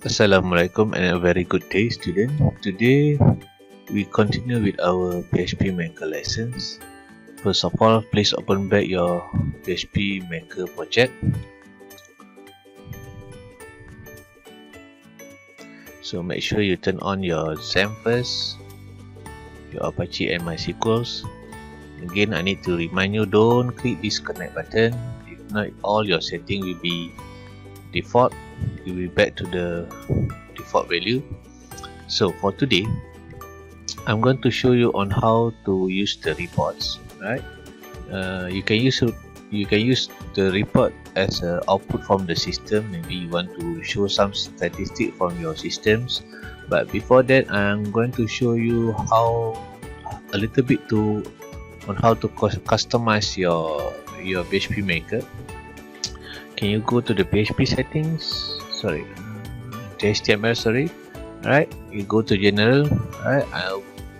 Assalamualaikum and a very good day, student. Today we continue with our PHP Maker lessons. First of all, please open back your PHP Maker project. So make sure you turn on your XAMPP first, your Apache and MySQLs. Again, I need to remind you, don't click this connect button. If not, all your settings will be default. You will be back to the default value. So for today, I'm going to show you on how to use the reports. Right? You can use the report as an output from the system. Maybe you want to show some statistics from your systems. But before that, I'm going to show you how a little bit on how to customize your PHP Maker. Can you go to the PHP settings? Sorry, HTML. Sorry. Alright, you go to general. Alright,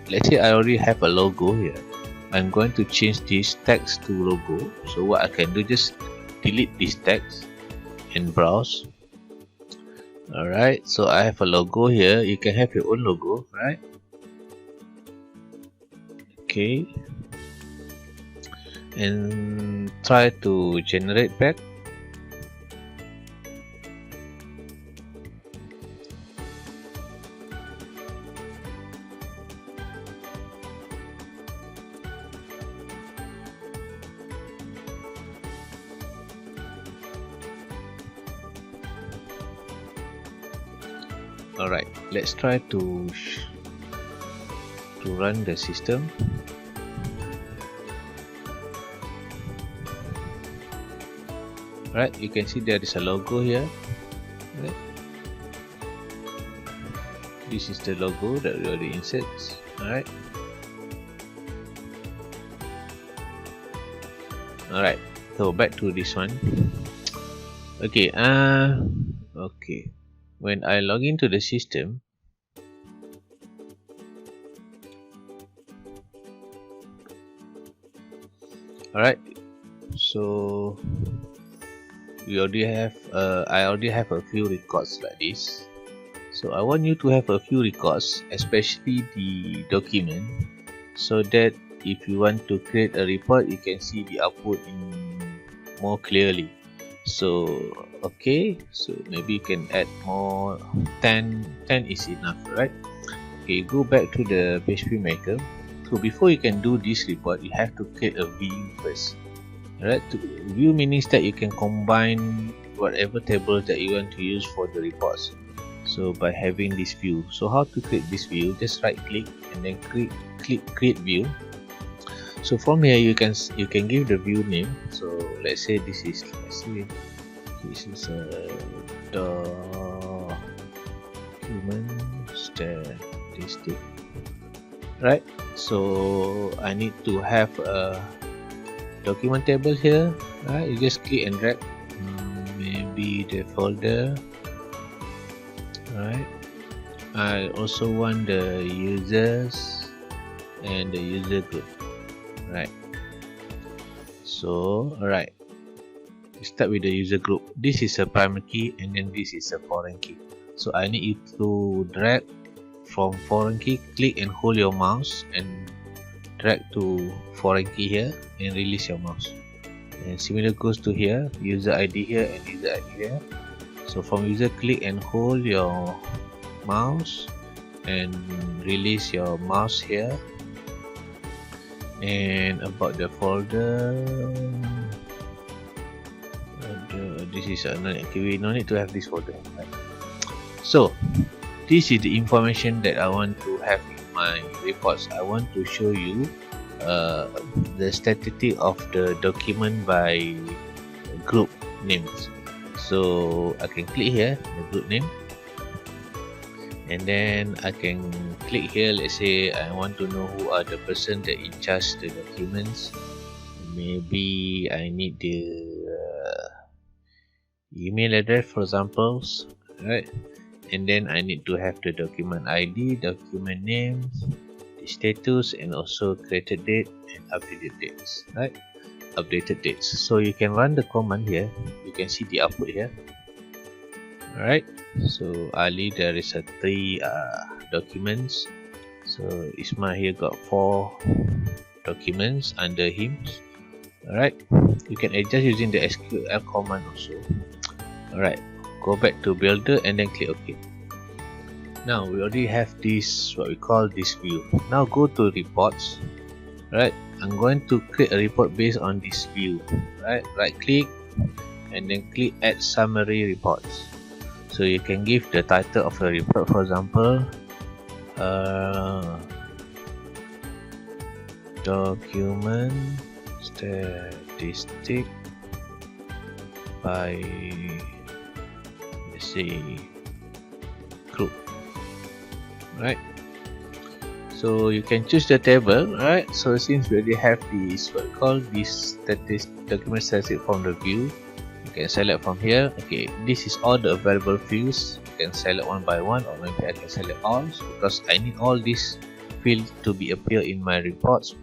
let's say I already have a logo here. I'm going to change this text to logo. So what I can do, just delete this text and browse. Alright, so I have a logo here. You can have your own logo, right? Okay, and try to generate back. Alright, let's try to run the system. Right, you can see there is a logo here. Right. This is the logo that we already insert. Alright. Alright, so back to this one. Okay, okay. When I log into the system, alright, so we already have I already have a few records like this. So I want you to have a few records, especially the document, so that if you want to create a report, you can see the output in more clearly. So okay, so maybe you can add more. 10 is enough, right? Okay, go back to the PHP Maker. So before you can do this report, you have to create a view first. Alright, view means that you can combine whatever table that you want to use for the reports. So by having this view, so how to create this view? Just right click and then click create view. So from here you can give the view name. So let's say this is document statistic, right? So I need to have a document table here, right? You just click and drag maybe the folder, right? I also want the users and the user group, right? So alright, we start with the user group. This is a primary key and then this is a foreign key. So I need you to drag from foreign key, click and hold your mouse and drag to foreign key here and release your mouse. And similar goes to here, user ID here and user ID here. So from user, click and hold your mouse and release your mouse here. And about the folder, this is we no need to have this folder, right? So this is the information that I want to have in my reports. I want to show you the statistic of the document by group names. So I can click here, the group name, and then I can click here. Let's say I want to know who are the person that in charge the documents. Maybe I need the email address, for example, right? And then I need to have the document ID, document name, the status, and also created date and updated dates, right? Updated dates. So you can run the command here. You can see the output here. Alright, so Ali there is a 3 documents. So Ismail here got 4 documents under him. Alright, you can adjust using the SQL command also. Alright, go back to builder and then click OK. Now we already have this, what we call this view. Now go to reports. Right, I'm going to create a report based on this view. Right click and then click add summary reports. So you can give the title of the report, for example, document statistic by, let's say, group. Right, so you can choose the table. Right, so since we already have this, what we call this document statistic from the view, you can select from here. Okay, this is all the available views. You can select one by one, or maybe I can select all, because I need all these fields to be appear in my reports.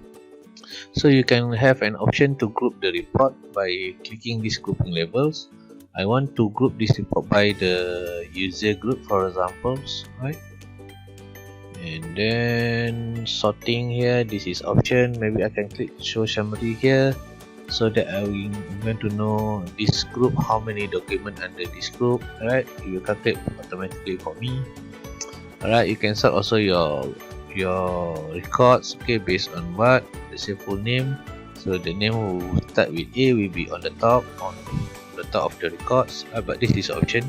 So you can have an option to group the report by clicking these grouping labels. I want to group this report by the user group, for examples, right? And then sorting here, this is option. Maybe I can click show summary here, so that I'm going to know this group, how many documents under this group. Alright, you calculate automatically for me. Alright, you can sort also your records, okay, based on what, let's say full name. So the name will start with A, will be on the top of the records. But this is option.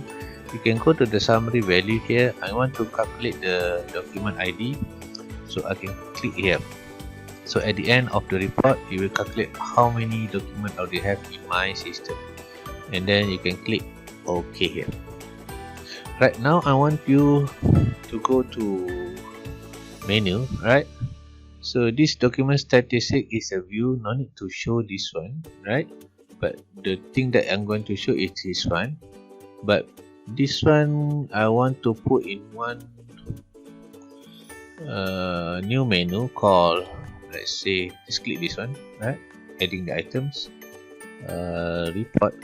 You can go to the summary value here. I want to calculate the document ID, so I can click here. So at the end of the report, you will calculate how many documents already have in my system, and then you can click OK here. Right now, I want you to go to menu. Right, so this document statistic is a view. No need to show this one, right? But the thing that I'm going to show is this one. But this one I want to put in one new menu called, let's say, just click this one, right? Adding the items, report.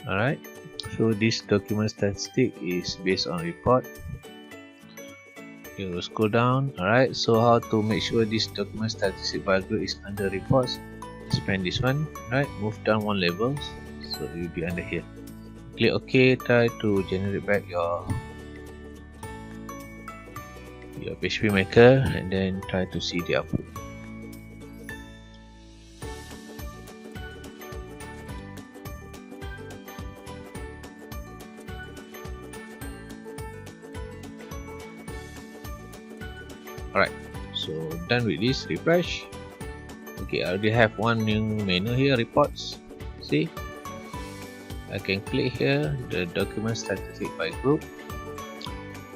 Alright, so this document statistic is based on report. You will scroll down. Alright, so how to make sure this document statistic by group is under reports? Expand this one, right? Move down one level, so it will be under here. Click OK. Try to generate back your PHP maker, and then try to see the output. Alright, so done with this. Refresh. Okay, I already have one new menu here, reports. See, I can click here, the document statistic by group.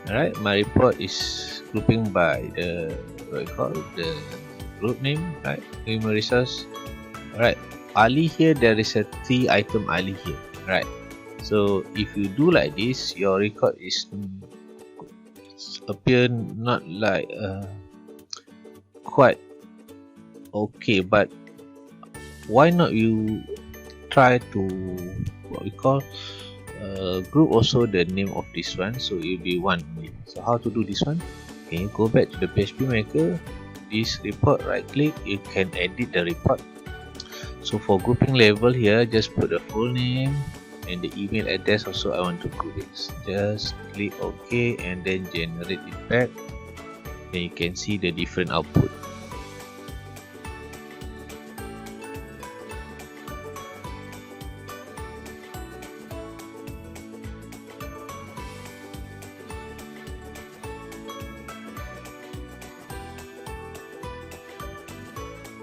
Alright, my report is grouping by the, what we call the group name, right? Human resource. Alright, Ali here, there is a 3 item Ali here, right? So if you do like this, your record is appear not like quite okay, but why not you try to, what we call, group also the name of this one, so it will be one only. So how to do this one? Can you go back to the PHP maker, this report, right click, you can edit the report. So for grouping level here, just put the full name and the email address also. I want to group it. Just click OK and then generate it back. Then you can see the different output.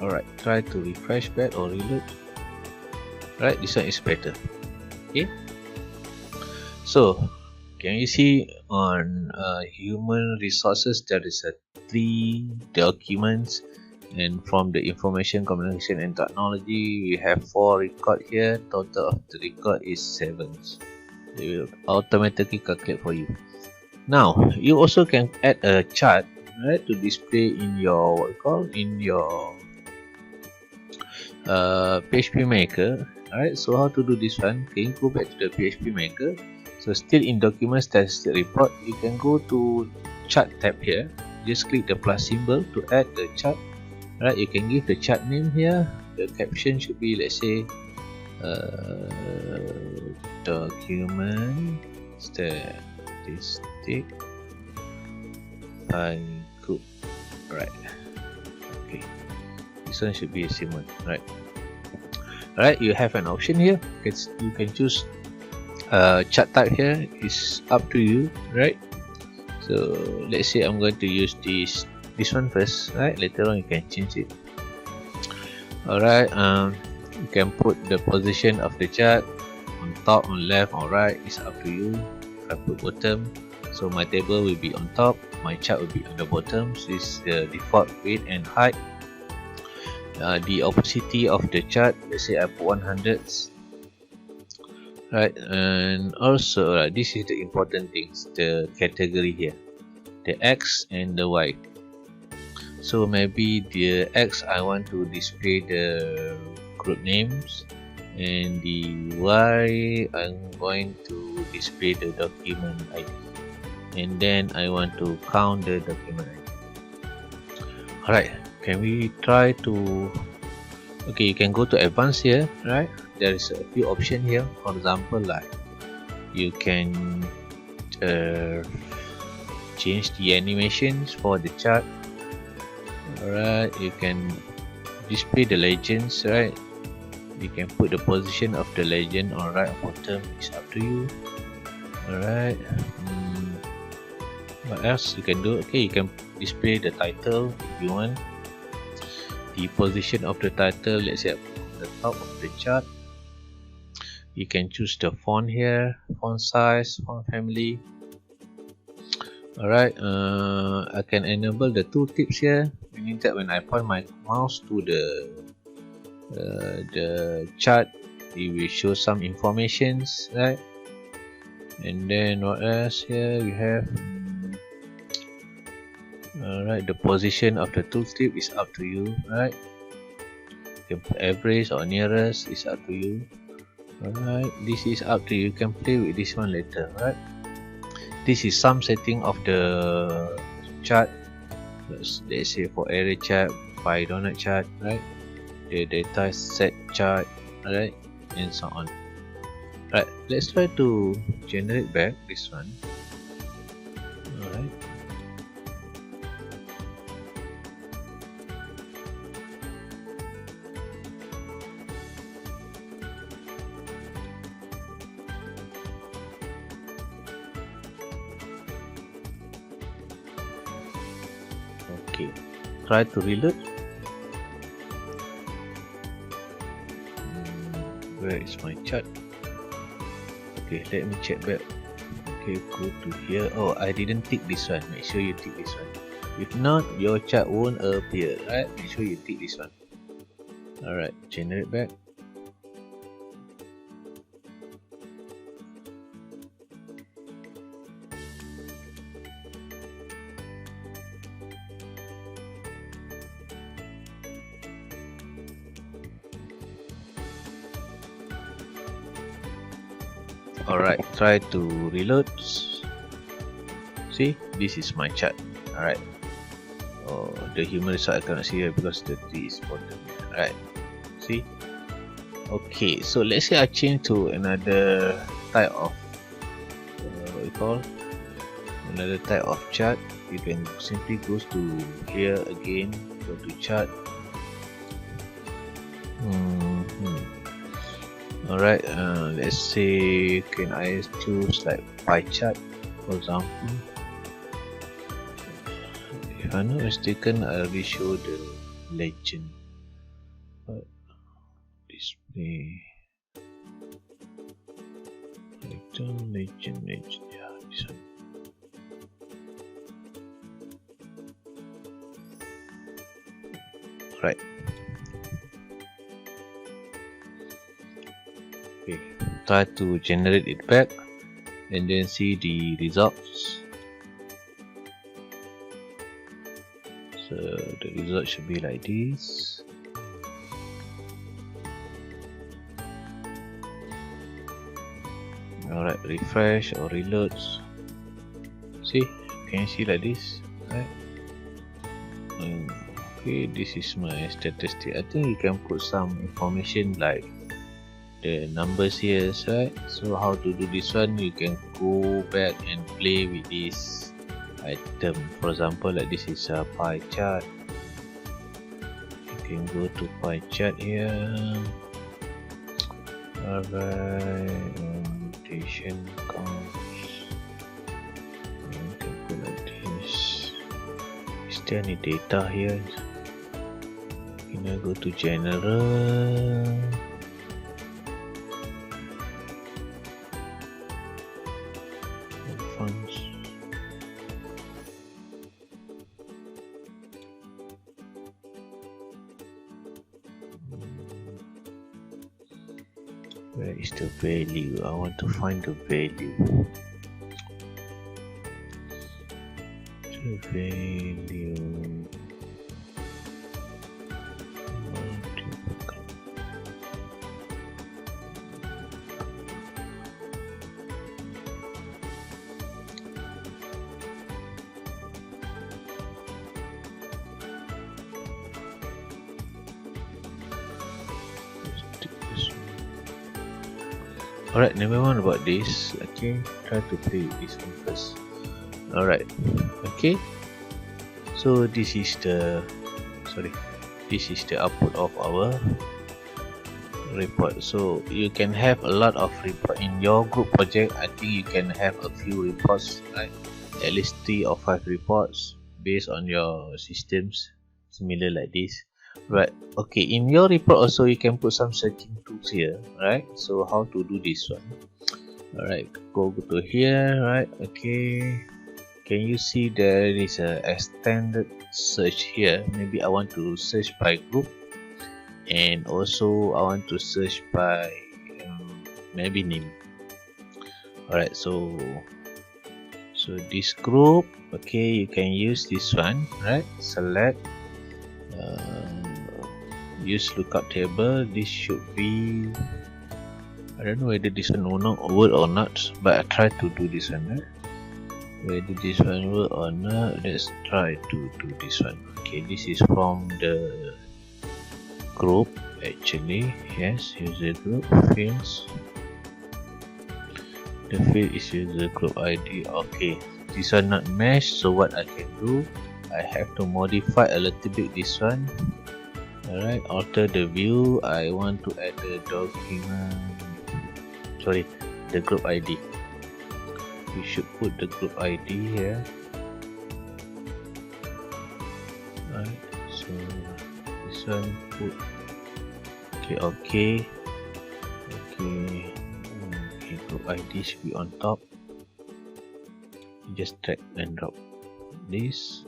Alright, try to refresh back or reload. Right, this one is better. Okay, so can you see on human resources there is a 3 documents, and from the information, communication and technology we have 4 record here. Total of the record is 7. It will automatically calculate for you. Now you also can add a chart, right, to display in your, what we call, in your PHP maker. Alright, so how to do this one? Can you go back to the PHP Maker? So still in Documents Statistic Report, you can go to Chart tab here. Just click the plus symbol to add the chart. Alright, you can give the chart name here. The caption should be, let's say, Document Statistic by Group. Right. Okay. This one should be a same one. Right. Alright, you have an option here. You can choose chart type here. It's up to you, right? So let's say I'm going to use this one first, right? Later on you can change it. Alright, you can put the position of the chart on top, on left, or right. It's up to you. If I put bottom, so my table will be on top, my chart will be on the bottom. So this is the default width and height. The opacity of the chart, let's say I put 100, right? And also this is the important things, the category here, the X and the Y. So maybe the X, I want to display the group names, and the Y, I'm going to display the document ID, and then I want to count the document ID. Alright, can we try to, okay, you can go to advanced here, right? There is a few options here. For example, like you can change the animations for the chart. Alright, you can display the legends, right? You can put the position of the legend on right or bottom. It's up to you. Alright, what else you can do? Okay, you can display the title if you want. The position of the title, let's say at the top of the chart. You can choose the font here, font size, font family. Alright, I can enable the tooltips here, meaning that when I point my mouse to the chart, it will show some informations, right? And then what else here we have? Alright, the position of the tooltip is up to you, right? You can put average or nearest, is up to you. Alright, this is up to you. You can play with this one later, right? This is some setting of the chart. Let's say for array chart, pie donut chart, right? The data set chart, right? And so on. Right, let's try to generate back this one. Alright. Okay, try to reload. Where is my chart? Okay, let me check back. Okay, go to here. Oh, I didn't tick this one. Make sure you tick this one. If not, your chart won't appear, right? Make sure you tick this one. Alright, generate back. Alright, try to reload. See, this is my chart. Alright. Oh, the human result I cannot see here because the T is bottom. Alright. See? Okay, so let's say I change to another type of what you call another type of chart. You can simply go to here again, go to chart. Alright, let's say, can I choose like pie chart, for example? If I'm not mistaken, I already show the legend. But display legend, yeah, this one. Right. Okay, try to generate it back and then see the results. So the result should be like this. Alright, refresh or reloads. See, can you see like this, right? Okay, this is my statistic. I think you can put some information like the numbers here, right? So how to do this one, you can go back and play with this item. For example, like this is a pie chart. You can go to pie chart here. Alright, rotation counts. You can put like this. Is there any data here? Can I go to general? Funds. Where is the value? I want to find the value. The value. Alright, never mind about this. Okay, try to play with this one first. Alright, okay. So this is the output of our report. So you can have a lot of report in your group project. I think you can have a few reports, right? At least 3 or 5 reports based on your systems, similar like this. Right, okay, in your report also you can put some searching tools here, right? So how to do this one? Alright, go to here, right? Okay, can you see there is a extended search here? Maybe I want to search by group, and also I want to search by maybe name. Alright, so this group, okay, you can use this one, right? Select, use lookup table. This should be, I don't know whether this one will not work or not, but I try to do this one, right? Whether this one work or not, let's try to do this one. Okay, this is from the group actually. Yes, user group fields. The field is user group ID. Okay, this one not mesh, so what I can do, I have to modify a little bit this one. Alright, alter the view. I want to add the document, the group ID. We should put the group ID here. Right, so this one put okay, group ID should be on top. You just drag and drop this.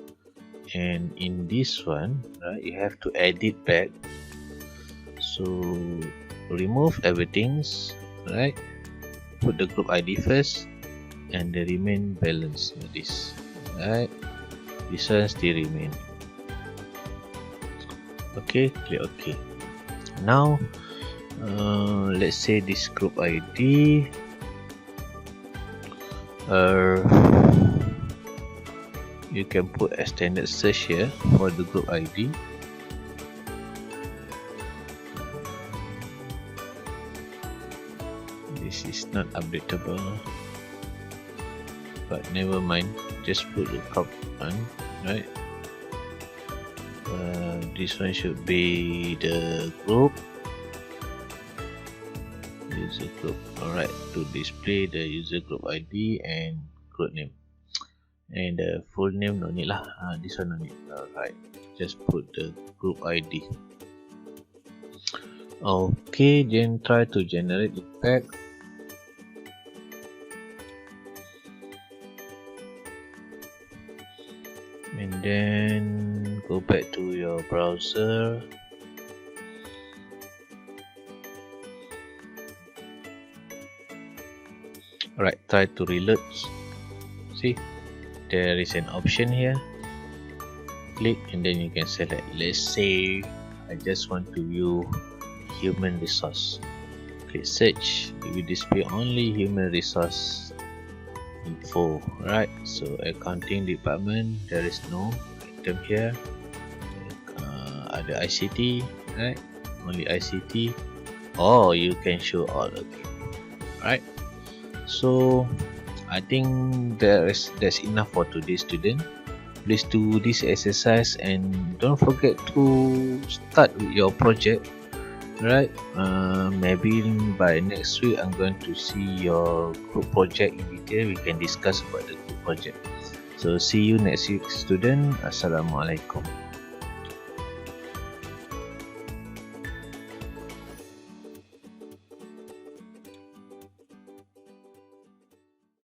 And in this one, right, you have to edit back. So remove everything, right? Put the group ID first, and the remain balance like this, right? This one still remain. Okay, click OK. Now, let's say this group ID. You can put extended search here for the group ID. This is not updatable, but never mind. Just put lookup on, right? This one should be the group user group. Alright, to display the user group ID and group name. And the full name no need lah, this one no need. Alright, just put the group ID. Okay, then try to generate it back. And then go back to your browser. Alright, try to reload. See, there is an option here. Click and then you can select. Let's say I just want to view human resource. Click search. It will display only human resource info. Right, so accounting department, there is no item here. Ada ICT, right? Only ICT. Or you can show all again. Right, so I think that's enough for today's student. Please do this exercise and don't forget to start with your project. Right, maybe by next week I'm going to see your group project in detail. We can discuss about the group project. So see you next week, student. Assalamualaikum.